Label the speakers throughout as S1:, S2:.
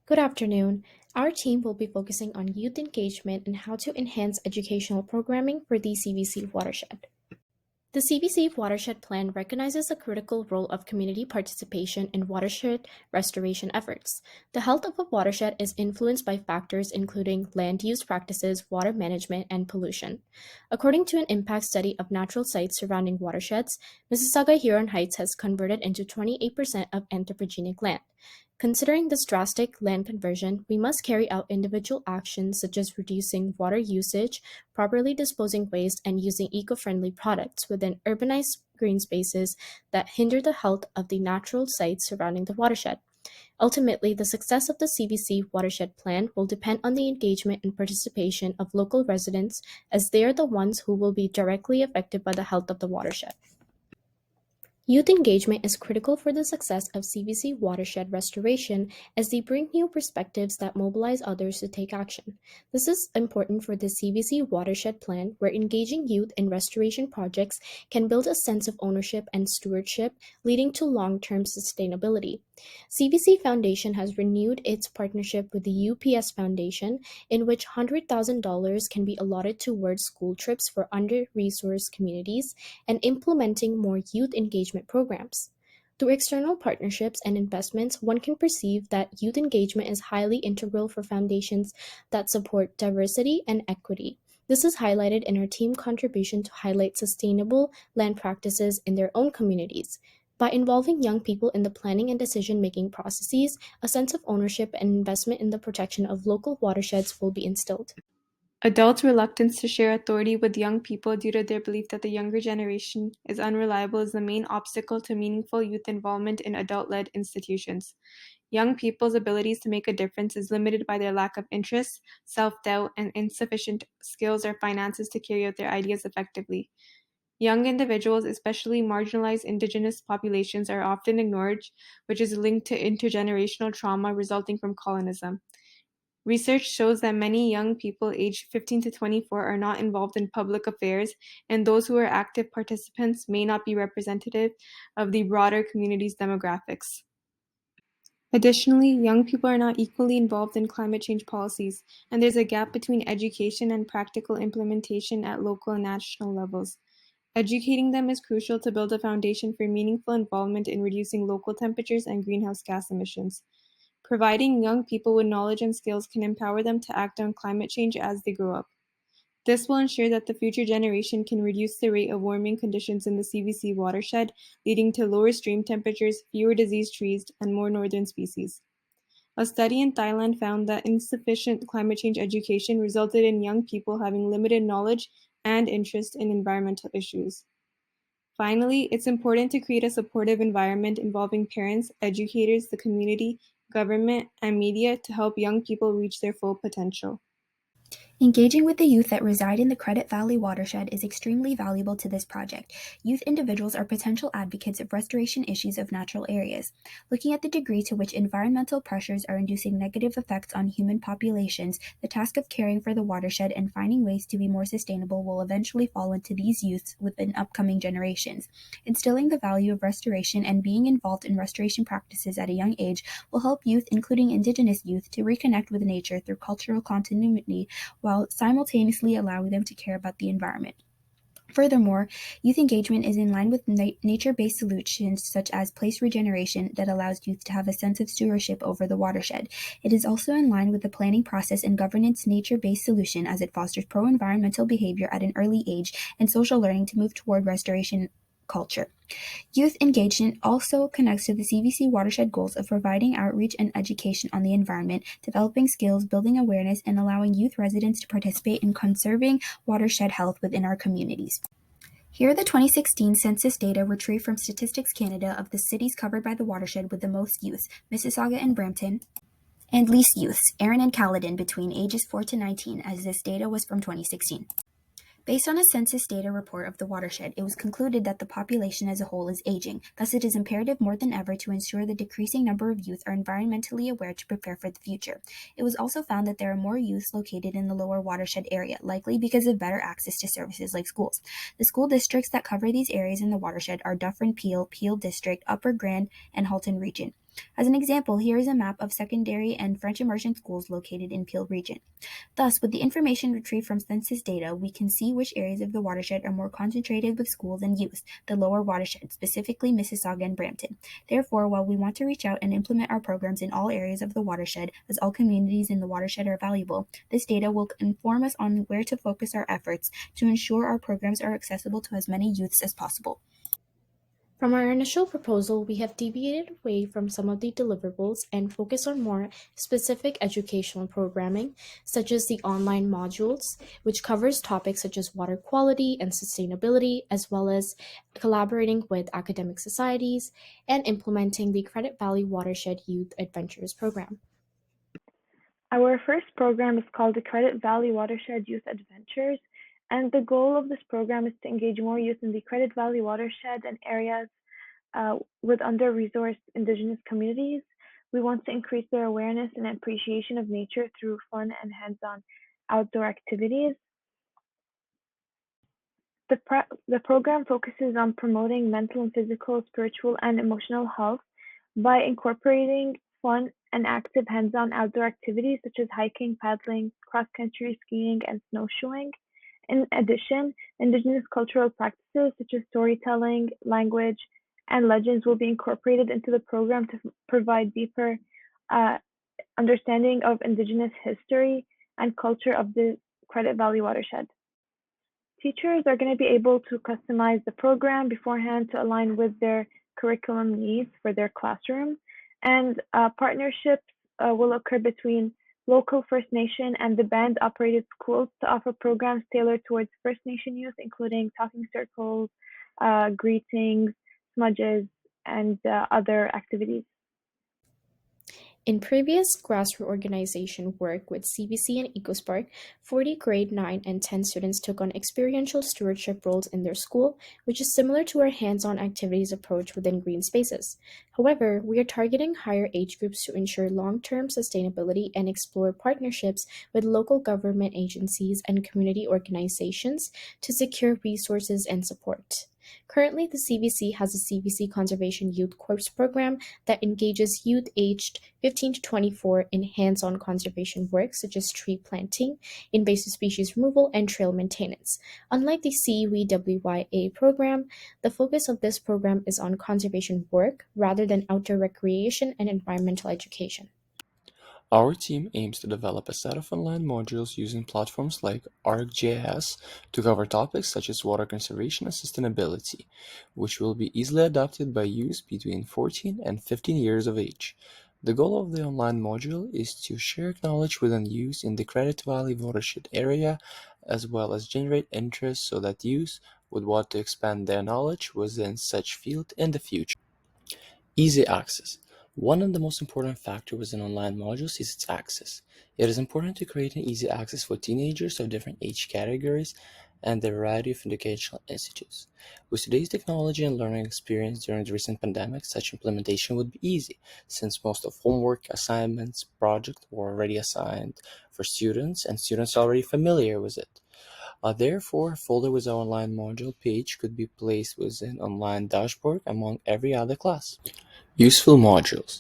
S1: Good afternoon. Our team will be focusing on youth engagement and how to enhance educational programming for the CVC Watershed. The CVC Watershed Plan recognizes the critical role of community participation in watershed restoration efforts. The health of a watershed is influenced by factors including land use practices, water management, and pollution. According to an impact study of natural sites surrounding watersheds, Mississauga Huron Heights has converted into 28% of anthropogenic land. Considering this drastic land conversion, we must carry out individual actions such as reducing water usage, properly disposing waste, and using eco-friendly products within urbanized green spaces that hinder the health of the natural sites surrounding the watershed. Ultimately, the success of the CVC watershed plan will depend on the engagement and participation of local residents, as they are the ones who will be directly affected by the health of the watershed. Youth engagement is critical for the success of CVC watershed restoration as they bring new perspectives that mobilize others to take action. This is important for the CVC watershed plan, where engaging youth in restoration projects can build a sense of ownership and stewardship, leading to long-term sustainability. CVC Foundation has renewed its partnership with the UPS Foundation, in which $100,000 can be allotted towards school trips for under-resourced communities and implementing more youth engagement programs. Through external partnerships and investments, one can perceive that youth engagement is highly integral for foundations that support diversity and equity. This is highlighted in our team contribution to highlight sustainable land practices in their own communities. By involving young people in the planning and decision-making processes, a sense of ownership and investment in the protection of local watersheds will be instilled.
S2: Adults' reluctance to share authority with young people due to their belief that the younger generation is unreliable is the main obstacle to meaningful youth involvement in adult-led institutions. Young people's abilities to make a difference is limited by their lack of interest, self-doubt, and insufficient skills or finances to carry out their ideas effectively. Young individuals, especially marginalized indigenous populations, are often ignored, which is linked to intergenerational trauma resulting from colonialism. Research shows that many young people aged 15 to 24 are not involved in public affairs, and those who are active participants may not be representative of the broader community's demographics. Additionally, young people are not equally involved in climate change policies, and there's a gap between education and practical implementation at local and national levels. Educating them is crucial to build a foundation for meaningful involvement in reducing local temperatures and greenhouse gas emissions. Providing young people with knowledge and skills can empower them to act on climate change as they grow up. This will ensure that the future generation can reduce the rate of warming conditions in the CVC watershed, leading to lower stream temperatures, fewer diseased trees, and more northern species. A study in Thailand found that insufficient climate change education resulted in young people having limited knowledge and interest in environmental issues. Finally, it's important to create a supportive environment involving parents, educators, the community, government, and media to help young people reach their full potential.
S3: Engaging with the youth that reside in the Credit Valley watershed is extremely valuable to this project. Youth individuals are potential advocates of restoration issues of natural areas. Looking at the degree to which environmental pressures are inducing negative effects on human populations, the task of caring for the watershed and finding ways to be more sustainable will eventually fall into these youths within upcoming generations. Instilling the value of restoration and being involved in restoration practices at a young age will help youth, including Indigenous youth, to reconnect with nature through cultural continuity, while simultaneously allowing them to care about the environment. Furthermore, youth engagement is in line with nature-based solutions such as place regeneration that allows youth to have a sense of stewardship over the watershed. It is also in line with the planning process and governance nature-based solution as it fosters pro-environmental behavior at an early age and social learning to move toward restoration culture. Youth engagement also connects to the CVC watershed goals of providing outreach and education on the environment, developing skills, building awareness, and allowing youth residents to participate in conserving watershed health within our communities. Here are the 2016 census data retrieved from Statistics Canada of the cities covered by the watershed with the most youth, Mississauga and Brampton, and least youths, Erin and Caledon, between ages 4 to 19, as this data was from 2016. Based on a census data report of the watershed, it was concluded that the population as a whole is aging. Thus, it is imperative more than ever to ensure the decreasing number of youth are environmentally aware to prepare for the future. It was also found that there are more youths located in the lower watershed area, likely because of better access to services like schools. The school districts that cover these areas in the watershed are Dufferin-Peel, Peel District, Upper Grand, and Halton Region. As an example, here is a map of secondary and French immersion schools located in Peel region. Thus, with the information retrieved from census data, we can see which areas of the watershed are more concentrated with schools and youth, the lower watershed, specifically Mississauga and Brampton. Therefore, while we want to reach out and implement our programs in all areas of the watershed, as all communities in the watershed are valuable, this data will inform us on where to focus our efforts to ensure our programs are accessible to as many youths as possible.
S1: From our initial proposal, we have deviated away from some of the deliverables and focused on more specific educational programming, such as the online modules, which covers topics such as water quality and sustainability, as well as collaborating with academic societies and implementing the Credit Valley Watershed Youth Adventures program.
S4: Our first program is called the Credit Valley Watershed Youth Adventures, and the goal of this program is to engage more youth in the Credit Valley Watershed and areas with under-resourced Indigenous communities. We want to increase their awareness and appreciation of nature through fun and hands-on outdoor activities. The program focuses on promoting mental and physical, spiritual, and emotional health by incorporating fun and active hands-on outdoor activities such as hiking, paddling, cross-country skiing, and snowshoeing. In addition, Indigenous cultural practices such as storytelling, language, and legends will be incorporated into the program to provide deeper understanding of Indigenous history and culture of the Credit Valley Watershed. Teachers are going to be able to customize the program beforehand to align with their curriculum needs for their classroom, and partnerships will occur between local First Nation and the band-operated schools to offer programs tailored towards First Nation youth, including talking circles, greetings, smudges, and other activities.
S1: In previous grassroots organization work with CVC and EcoSpark, 40 grade 9 and 10 students took on experiential stewardship roles in their school, which is similar to our hands-on activities approach within green spaces. However, we are targeting higher age groups to ensure long-term sustainability and explore partnerships with local government agencies and community organizations to secure resources and support. Currently, the CVC has a CVC Conservation Youth Corps program that engages youth aged 15 to 24 in hands-on conservation work such as tree planting, invasive species removal, and trail maintenance. Unlike the CVWYA program, the focus of this program is on conservation work rather than outdoor recreation and environmental education.
S5: Our team aims to develop a set of online modules using platforms like ArcGIS to cover topics such as water conservation and sustainability, which will be easily adopted by youth between 14 and 15 years of age. The goal of the online module is to share knowledge within youth in the Credit Valley watershed area, as well as generate interest so that youth would want to expand their knowledge within such field in the future. Easy access. One of the most important factors within online modules is its access. It is important to create an easy access for teenagers of different age categories and the variety of educational institutes. With today's technology and learning experience during the recent pandemic, such implementation would be easy, since most of homework, assignments, projects were already assigned for students, and students are already familiar with it. Therefore, a folder with our online module page could be placed within online dashboard among every other class. Useful modules.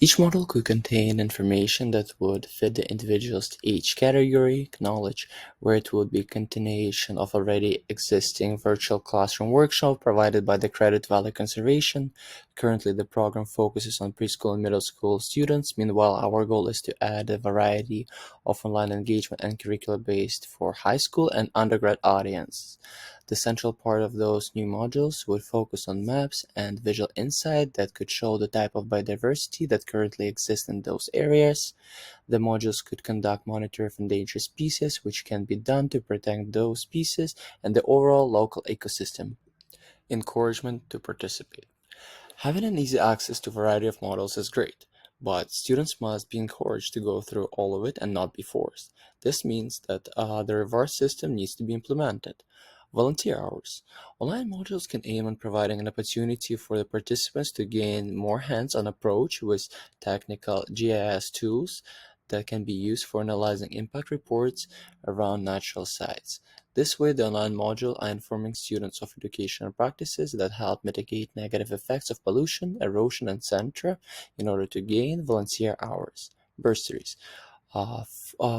S5: Each module could contain information that would fit the individual's age category, knowledge, where it would be a continuation of already existing virtual classroom workshop provided by the Credit Valley Conservation. Currently, the program focuses on preschool and middle school students. Meanwhile, our goal is to add a variety of online engagement and curricula based for high school and undergrad audiences. The central part of those new modules would focus on maps and visual insight that could show the type of biodiversity that currently exists in those areas. The modules could conduct monitoring of endangered species, which can be done to protect those species and the overall local ecosystem. Encouragement to participate. Having an easy access to a variety of models is great, but students must be encouraged to go through all of it and not be forced. This means that the reward system needs to be implemented. Volunteer hours. Online modules can aim at providing an opportunity for the participants to gain more hands-on approach with technical GIS tools that can be used for analyzing impact reports around natural sites. This way, the online module are informing students of educational practices that help mitigate negative effects of pollution, erosion, etc. in order to gain volunteer hours. Bursaries.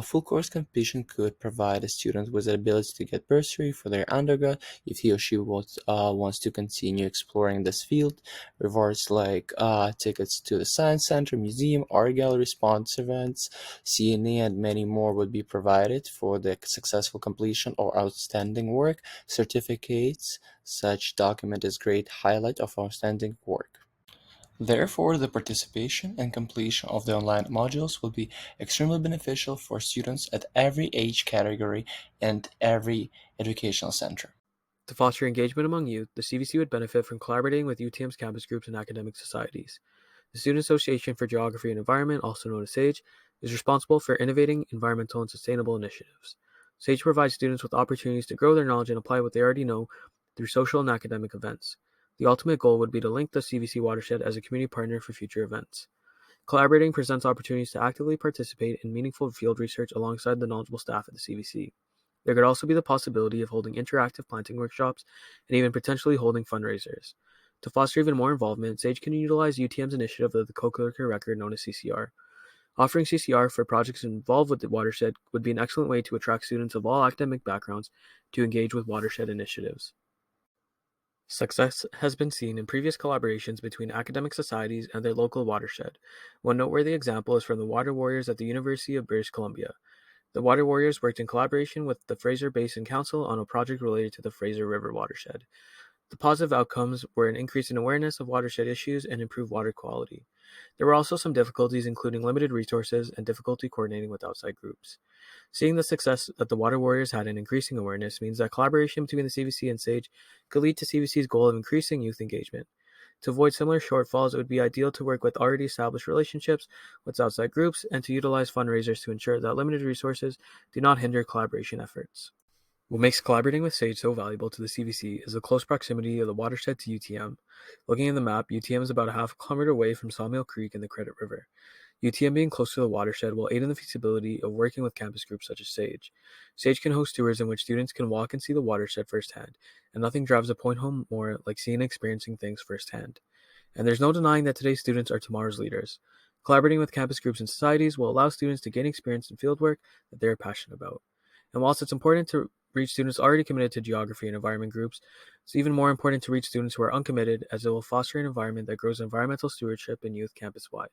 S5: Full course completion could provide a student with the ability to get bursary for their undergrad if he or she wants to continue exploring this field. Rewards like tickets to the Science Center, Museum, Art Gallery, sponsor events, CNA, and many more would be provided for the successful completion or outstanding work. Certificates, such document is great highlight of outstanding work. Therefore, the participation and completion of the online modules will be extremely beneficial for students at every age category and every educational center.
S6: To foster engagement among youth, the CVC would benefit from collaborating with UTM's campus groups and academic societies. The Student Association for Geography and Environment, also known as SAGE, is responsible for innovating environmental and sustainable initiatives. SAGE provides students with opportunities to grow their knowledge and apply what they already know through social and academic events. The ultimate goal would be to link the CVC Watershed as a community partner for future events. Collaborating presents opportunities to actively participate in meaningful field research alongside the knowledgeable staff at the CVC. There could also be the possibility of holding interactive planting workshops and even potentially holding fundraisers. To foster even more involvement, SAGE can utilize UTM's initiative of the co-curricular record known as CCR. Offering CCR for projects involved with the Watershed would be an excellent way to attract students of all academic backgrounds to engage with Watershed initiatives. Success has been seen in previous collaborations between academic societies and their local watershed. One noteworthy example is from the Water Warriors at the University of British Columbia. The Water Warriors worked in collaboration with the Fraser Basin Council on a project related to the Fraser River watershed. The positive outcomes were an increase in awareness of watershed issues and improved water quality. There were also some difficulties, including limited resources and difficulty coordinating with outside groups. Seeing the success that the Water Warriors had in increasing awareness means that collaboration between the CVC and SAGE could lead to CVC's goal of increasing youth engagement. To avoid similar shortfalls, it would be ideal to work with already established relationships with outside groups and to utilize fundraisers to ensure that limited resources do not hinder collaboration efforts. What makes collaborating with SAGE so valuable to the CVC is the close proximity of the watershed to UTM. Looking at the map, UTM is about a half kilometer away from Sawmill Creek and the Credit River. UTM being close to the watershed will aid in the feasibility of working with campus groups such as SAGE. SAGE can host tours in which students can walk and see the watershed firsthand, and nothing drives a point home more like seeing and experiencing things firsthand. And there's no denying that today's students are tomorrow's leaders. Collaborating with campus groups and societies will allow students to gain experience in fieldwork that they are passionate about. And whilst it's important to reach students already committed to geography and environment groups, it's even more important to reach students who are uncommitted, as it will foster an environment that grows environmental stewardship in youth campus-wide.